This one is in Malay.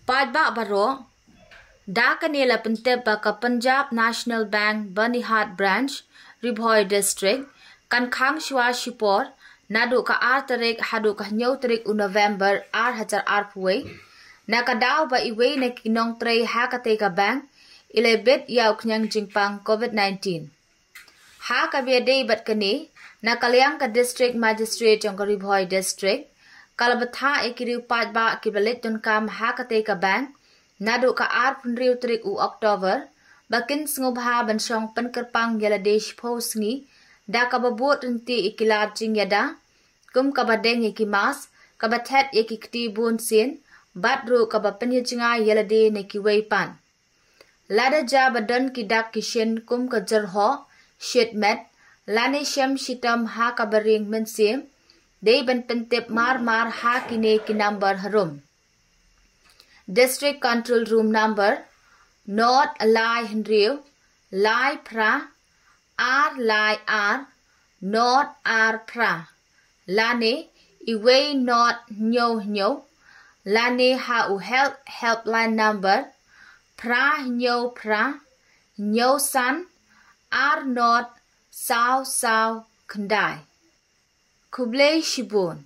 Padba baro Dakanela Penteba ka Punjab National Bank Banihat Branch Ribhoi District kan khang shwa shipor nadu ka tarik hadu ka nyaw tarik u November hajar puwe nakadaw ba iwe na kinong tray hakate ka bank ilebet yaw knyang jingpang COVID-19 ha ka biade bat kani nakalyang ka district magistrate jong ka Ribhoi District kalabatha ikiriu padba kibalit don kam hakate ka bank nadu ka punriu tarik u October bakin ngubha bansong pankerpang yaladesh posngi da kababot rinti ikilat jing yada kum kabadeng ikimas kabathet ikikti bun sin badru kabapenya jinga yalade nekiwei pan lada ja badan kidak kishin kum kajarho shitmet lane shem shitam ha kabaring mensim dei ban pentep mar ha kine ki number harum District Control Room Number Not Lai Henriu Lai Pra R Lai R Not R Pra Lane Iwe Not Nyo Nyo Lane Ha U Helpline Number Pra Nyo Pra Nyo San R Not Sao Sao Kandai Kublai Shibun